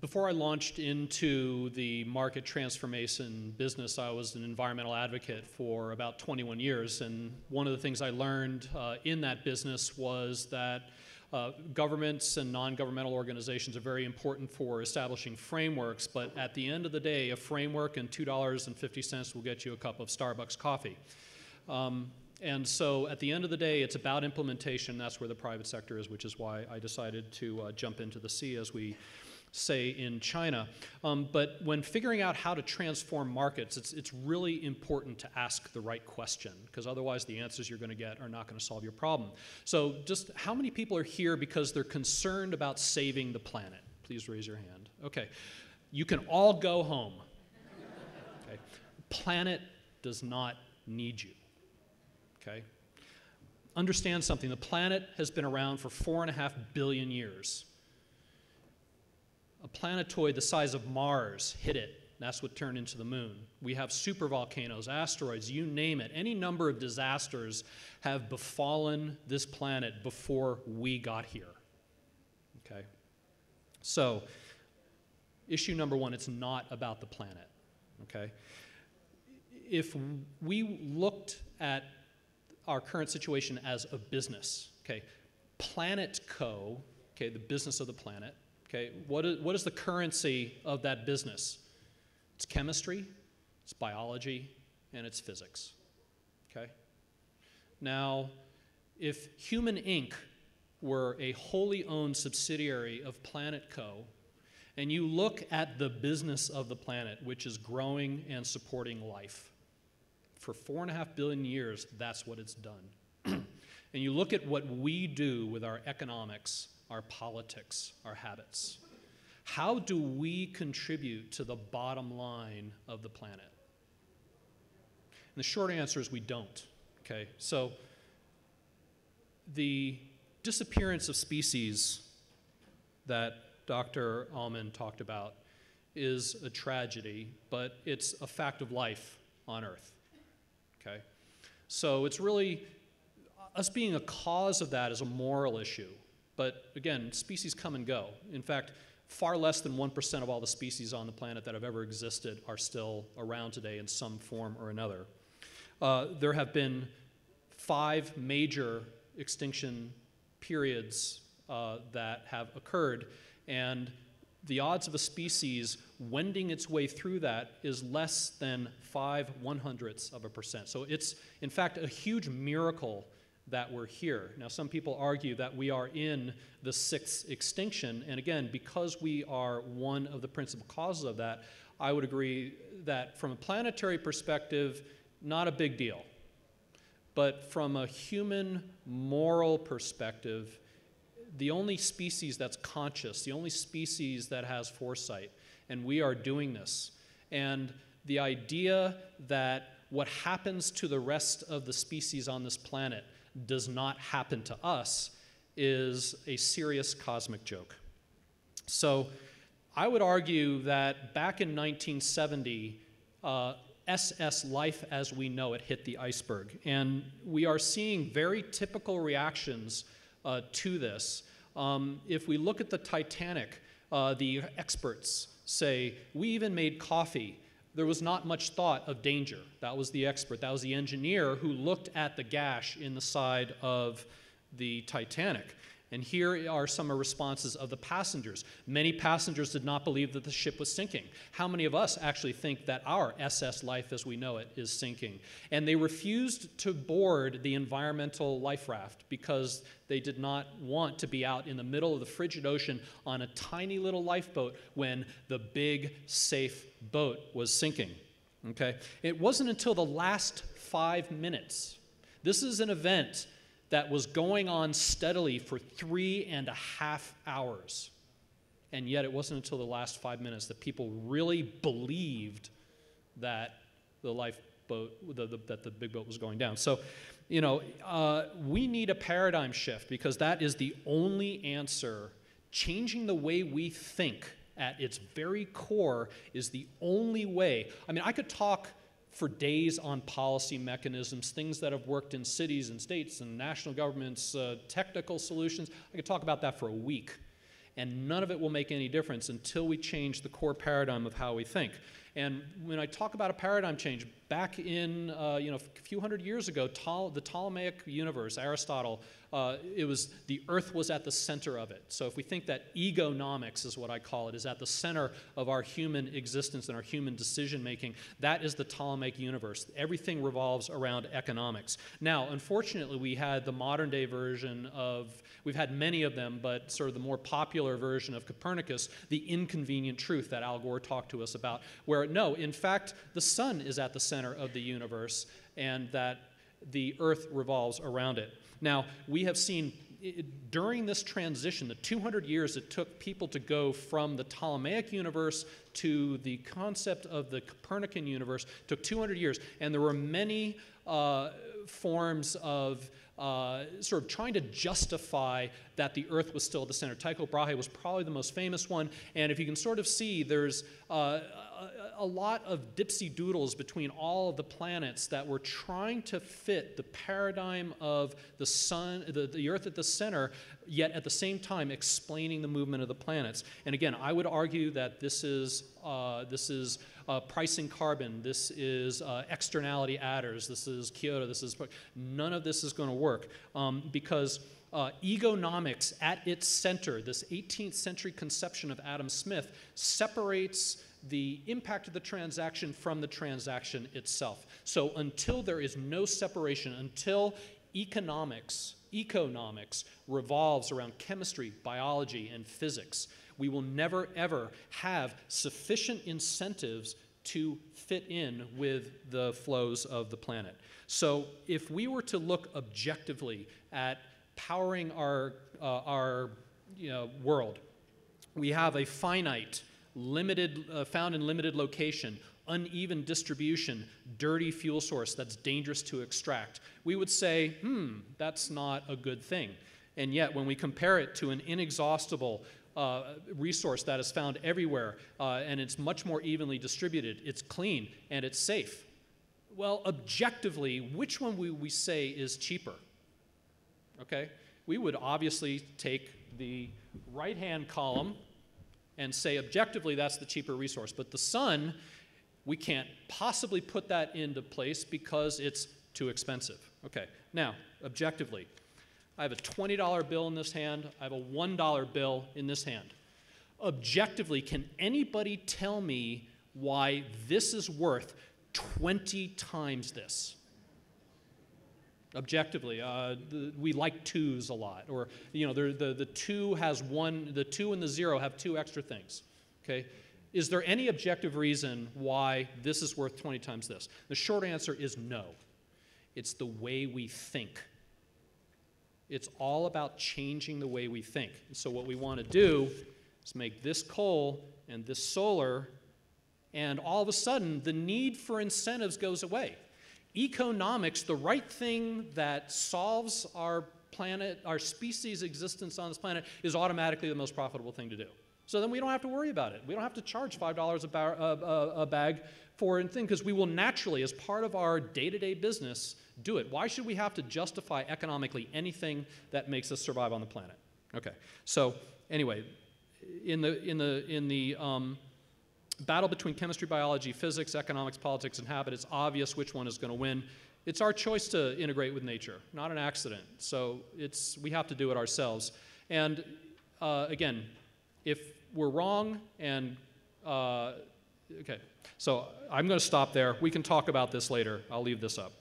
Before I launched into the market transformation business, I was an environmental advocate for about 21 years. And one of the things I learned in that business was that governments and non-governmental organizations are very important for establishing frameworks, but at the end of the day, a framework and $2.50 will get you a cup of Starbucks coffee. And so at the end of the day, it's about implementation. That's where the private sector is, which is why I decided to jump into the sea, as we say in China. But when figuring out how to transform markets, it's really important to ask the right question, because otherwise the answers you're going to get are not going to solve your problem. So just how many people are here because they're concerned about saving the planet? Please raise your hand. Okay. You can all go home. Okay. Planet does not need you. Okay? Understand something. The planet has been around for 4.5 billion years. A planetoid the size of Mars hit it. That's what turned into the moon. We have supervolcanoes, asteroids, you name it. Any number of disasters have befallen this planet before we got here. Okay? So, issue number one, it's not about the planet. Okay? If we looked at our current situation as a business, okay? Planet Co, okay, the business of the planet, okay? What is the currency of that business? It's chemistry, it's biology, and it's physics, okay? Now, if Human Inc. were a wholly owned subsidiary of Planet Co, and you look at the business of the planet, which is growing and supporting life, for 4.5 billion years, that's what it's done. And you look at what we do with our economics, our politics, our habits. How do we contribute to the bottom line of the planet? And the short answer is we don't. Okay? So the disappearance of species that Dr. Allman talked about is a tragedy, but it's a fact of life on Earth. Okay? So it's really, us being a cause of that is a moral issue. But again, species come and go. In fact, far less than 1% of all the species on the planet that have ever existed are still around today in some form or another. There have been 5 major extinction periods that have occurred, and the odds of a species wending its way through that is less than 0.05%. So it's, in fact, a huge miracle that we're here. Now, some people argue that we are in the 6th extinction, and again, because we are one of the principal causes of that, I would agree that from a planetary perspective, not a big deal. But from a human moral perspective, the only species that's conscious, the only species that has foresight, and we are doing this. And the idea that what happens to the rest of the species on this planet does not happen to us is a serious cosmic joke. So I would argue that back in 1970, SS life as we know it hit the iceberg. And we are seeing very typical reactions to this. If we look at the Titanic, the experts say, we even made coffee. There was not much thought of danger. That was the expert. That was the engineer who looked at the gash in the side of the Titanic. And here are some responses of the passengers. Many passengers did not believe that the ship was sinking. How many of us actually think that our SS life as we know it is sinking? And they refused to board the environmental life raft because they did not want to be out in the middle of the frigid ocean on a tiny little lifeboat when the big, safe boat was sinking. Okay? It wasn't until the last 5 minutes. This is an event that was going on steadily for 3.5 hours. And yet it wasn't until the last 5 minutes that people really believed that the lifeboat, that the big boat was going down. So, you know, we need a paradigm shift because that is the only answer. Changing the way we think at its very core is the only way. I mean, I could talk for days on policy mechanisms, things that have worked in cities and states and national governments, technical solutions. I could talk about that for a week. And none of it will make any difference until we change the core paradigm of how we think. And when I talk about a paradigm change, back in a few hundred years ago, the Ptolemaic universe, Aristotle, the Earth was at the center of it. So if we think that egonomics is what I call it, is at the center of our human existence and our human decision making, that is the Ptolemaic universe. Everything revolves around economics. Now, unfortunately, we had the modern day version of, we've had many of them, but sort of the more popular version of Copernicus, the inconvenient truth that Al Gore talked to us about, where no, in fact, the sun is at the center of the universe and that the Earth revolves around it. Now, we have seen during this transition, the 200 years it took people to go from the Ptolemaic universe to the concept of the Copernican universe, took 200 years, and there were many forms of sort of trying to justify that the Earth was still at the center. Tycho Brahe was probably the most famous one, and if you can sort of see, there's a lot of dipsy-doodles between all of the planets that were trying to fit the paradigm of the sun, the Earth at the center, yet at the same time explaining the movement of the planets. And again, I would argue that this is pricing carbon, this is externality adders, this is Kyoto, none of this is going to work because egonomics at its center, this 18th century conception of Adam Smith, separates the impact of the transaction from the transaction itself. So until there is no separation, until economics revolves around chemistry, biology, and physics, we will never, ever have sufficient incentives to fit in with the flows of the planet. So if we were to look objectively at powering our world, we have a finite, limited, found in limited location, uneven distribution, dirty fuel source that's dangerous to extract. We would say, that's not a good thing. And yet, when we compare it to an inexhaustible resource that is found everywhere, and it's much more evenly distributed, it's clean, and it's safe, well, objectively, which one would we say is cheaper? Okay? We would obviously take the right-hand column and say objectively that's the cheaper resource. But the sun, we can't possibly put that into place because it's too expensive. Okay, now, objectively, I have a $20 bill in this hand, I have a $1 bill in this hand. Objectively, can anybody tell me why this is worth 20 times this? Objectively, we like twos a lot, or the two has one, the 2 and the 0 have 2 extra things. Okay, is there any objective reason why this is worth 20 times this? The short answer is no. It's the way we think. It's all about changing the way we think. And so what we want to do is make this coal and this solar, and all of a sudden the need for incentives goes away. Economics, the right thing that solves our planet, our species' existence on this planet, is automatically the most profitable thing to do. So then we don't have to worry about it. We don't have to charge $5 a bag for a thing, because we will naturally, as part of our day-to-day business, do it. Why should we have to justify economically anything that makes us survive on the planet? Okay. So anyway, in the battle between chemistry, biology, physics, economics, politics, and habit, it's obvious which one is going to win. It's our choice to integrate with nature, not an accident. So we have to do it ourselves. And again, if we're wrong and, okay, so I'm going to stop there. We can talk about this later. I'll leave this up.